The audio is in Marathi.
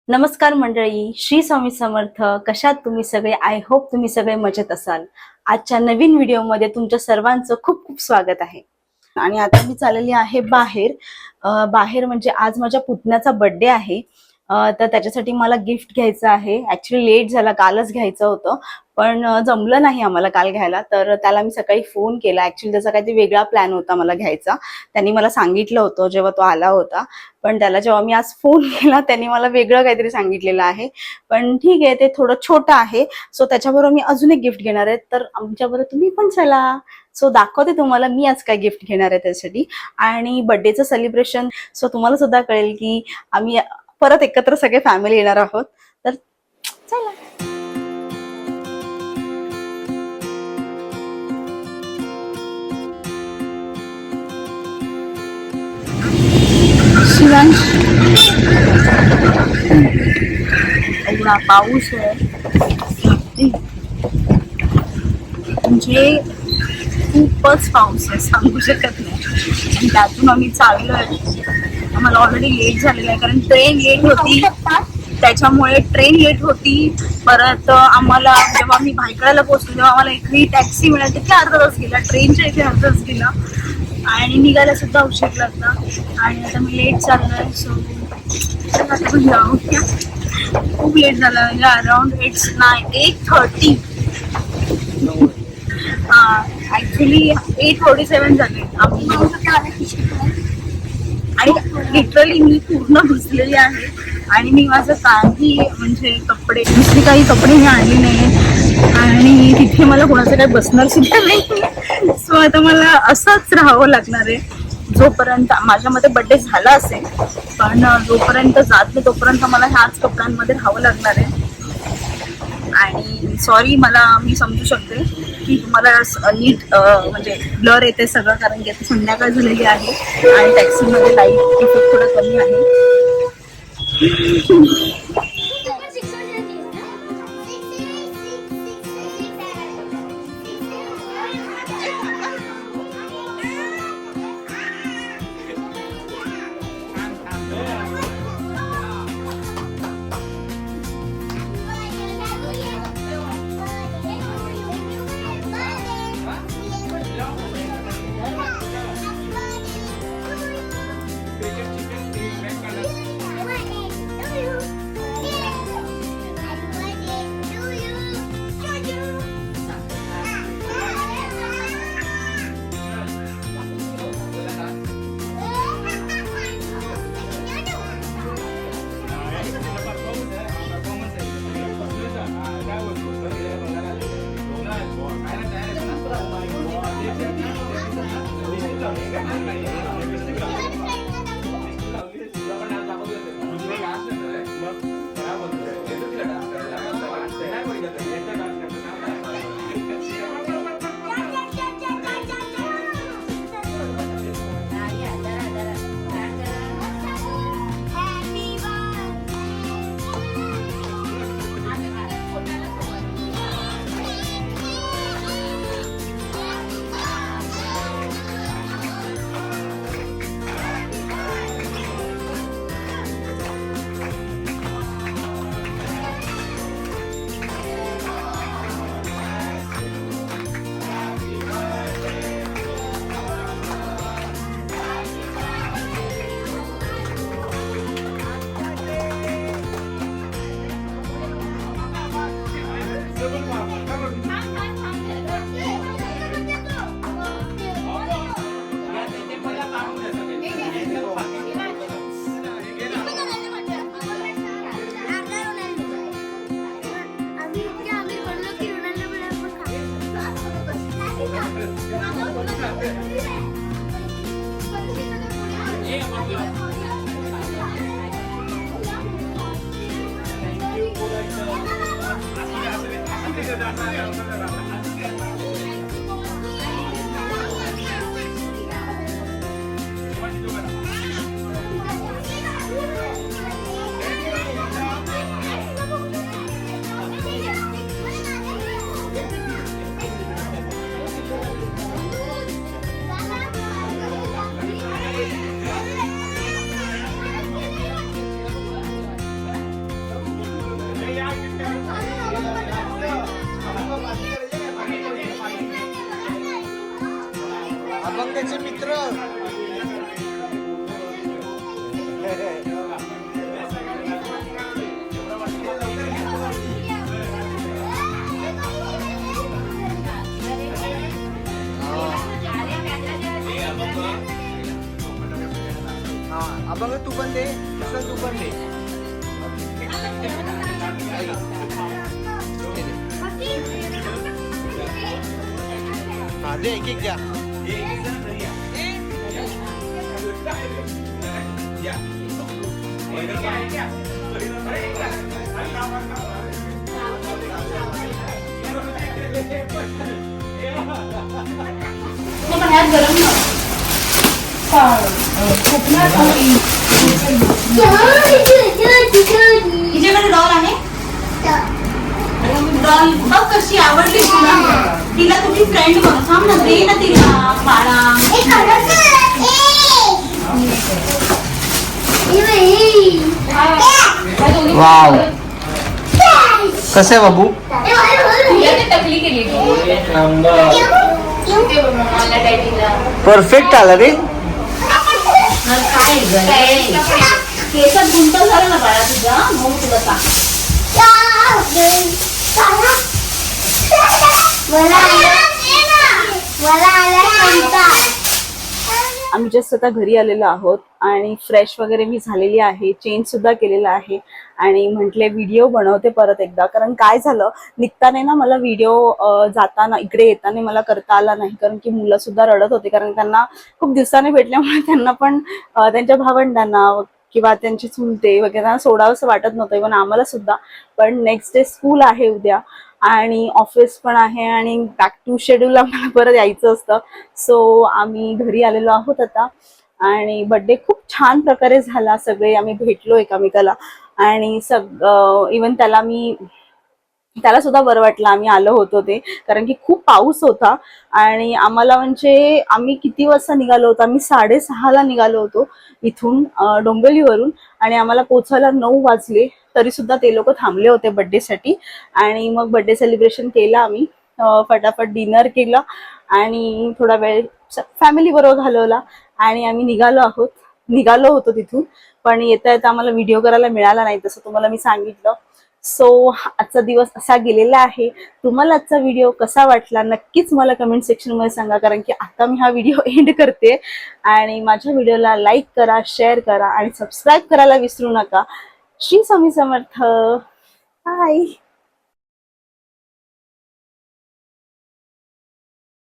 नमस्कार मंडळी, श्री स्वामी समर्थ. कशात तुम्ही सगळे? आय होप तुम्ही सगळे मजेत असाल. आजच्या नवीन व्हिडिओमध्ये तुमच्या सर्वांचं खूप खूप स्वागत आहे. आणि आता मी चाललेली आहे बाहेर म्हणजे आज माझ्या पुतण्याचा बर्थडे आहे. तर त्याच्यासाठी मला गिफ्ट घ्यायचं आहे. ऍक्च्युली लेट झाला, कालच घ्यायचं होतं पण जमलं नाही आम्हाला काल घ्यायला. तर त्याला मी सकाळी फोन केला. ऍक्च्युली त्याचा काहीतरी वेगळा प्लॅन होता मला घ्यायचा. त्यांनी मला सांगितलं होतं जेव्हा तो आला होता, पण त्याला जेव्हा मी आज फोन केला त्यांनी मला वेगळं काहीतरी सांगितलेलं आहे. पण ठीक आहे, ते थोडं छोटं आहे. सो त्याच्याबरोबर मी अजून एक गिफ्ट घेणार आहे. तर आमच्याबरोबर तुम्ही पण चला. सो दाखवते तुम्हाला मी आज काय गिफ्ट घेणार आहे त्यासाठी आणि बर्थडेचं सेलिब्रेशन. सो तुम्हाला सुद्धा कळेल की आम्ही परत एकत्र सगळे फॅमिली येणार आहोत. तर चला. शिवांश, एवढा पाऊस आहे म्हणजे खूपच पाऊस आहे, सांगू शकत नाही. आणि त्यातून आम्ही चाललोय. आम्हाला ऑलरेडी लेट झालेलं आहे कारण ट्रेन लेट होती, त्याच्यामुळे ट्रेन लेट होती. परत आम्हाला जेव्हा आम्ही भायखळ्याला पोहोचलो तेव्हा आम्हाला इकडे टॅक्सी मिळाली, तिथे अर्धा तास गेला, ट्रेनच्या इथे अर्धा तास गेला आणि निघायला सुद्धा उशीर लागला. आणि आता मी लेट चाललोय. सो आता पण जाऊया. खूप लेट झाला म्हणजे अराउंड 8:30. ऍक्च्युली 8:47 झाले आम्ही. आणि लिटरली मी पूर्ण भिजलेली आहे आणि मी माझं काही म्हणजे दुसरी काही कपडे मी आणली नाही आणि तिथे मला कोणाचं काही बसणार सुद्धा नाही. सो आता मला असंच राहावं लागणार आहे जोपर्यंत माझ्यामध्ये बर्थडे झाला असेल. पण जोपर्यंत जात नाही तोपर्यंत मला ह्याच कपड्यांमध्ये राहावं लागणार आहे. आणि सॉरी, मी समजू शकते की तुम्हाला नीट म्हणजे ब्लर येते सगळं, कारण की आता संध्याकाळ झालेली आहे आणि टॅक्सीमध्ये लाईट इफेक्ट थोडा कमी आहे. अभंगाचे मित्र. अभंग तू पण दे, तू पण दे. हा दे, एक एक द्या. तिच्याकडे डॉल आहे. डॉल बघ कशी आवडली तुला. तिला तुम्ही फ्रेंड बनव. थांब ना, दे ना तिला बाळा. वाव, कसं आहे बाबू? परफेक्ट आला रे. केसात गुंता झाला ना बाळा तुझा, मग तुला सांग. आम्ही जस्ट आता घरी आलेलो आहोत आणि फ्रेश वगैरे मी झालेली आहे, चेंज सुद्धा केलेला आहे आणि म्हटले व्हिडिओ बनवते परत एकदा. कारण काय झालं, निघताना ना मला व्हिडिओ जाताना इकडे येताना मला करता आला नाही, कारण की मुलं सुद्धा रडत होते. कारण त्यांना खूप दिवसाने भेटल्यामुळे त्यांना पण त्यांच्या भावंडांना किंवा त्यांची चुलते वगैरे सोडावंसं वाटत नव्हतं, इव्हन आम्हाला सुद्धा. पण नेक्स्ट डे स्कूल आहे उद्या आणि ऑफिस पण आहे आणि बॅक टू शेड्यूल आम्हाला परत यायचं असतं. सो आम्ही घरी आलेलो आहोत आता आणि बर्थडे खूप छान प्रकारे झाला. सगळे आम्ही भेटलो एकामेकाला आणि इव्हन त्याला सुद्धा बरं वाटलं आम्ही आलो होतो ते, कारण की खूप पाऊस होता आणि आम्हाला म्हणजे आम्ही किती वाजता निघालो होतो, आम्ही 6:30ला निघालो होतो इथून डोंबिवलीवरून आणि आम्हाला पोहोचायला 9 वाजले. तरी सुद्धा ते लोक थांबले होते बर्थडेसाठी आणि मग बर्थडे सेलिब्रेशन केलं आम्ही. फटाफट डिनर केलं आणि थोडा वेळ फॅमिली बरोबर घालवला आणि आम्ही निघालो होतो तिथून. पण येता येता आम्हाला व्हिडिओ करायला मिळाला नाही, तसं तुम्हाला मी सांगितलं. सो आजचा दिवस असा गेलेला आहे. तुम्हाला आजचा व्हिडिओ कसा वाटला नक्कीच मला कमेंट सेक्शन मध्ये सांगा, कारण की आता मी हा व्हिडिओ एंड करते. आणि माझ्या व्हिडिओला लाईक करा, शेअर करा आणि सबस्क्राईब करायला विसरू नका. श्री स्वामी समर्थ. बाय.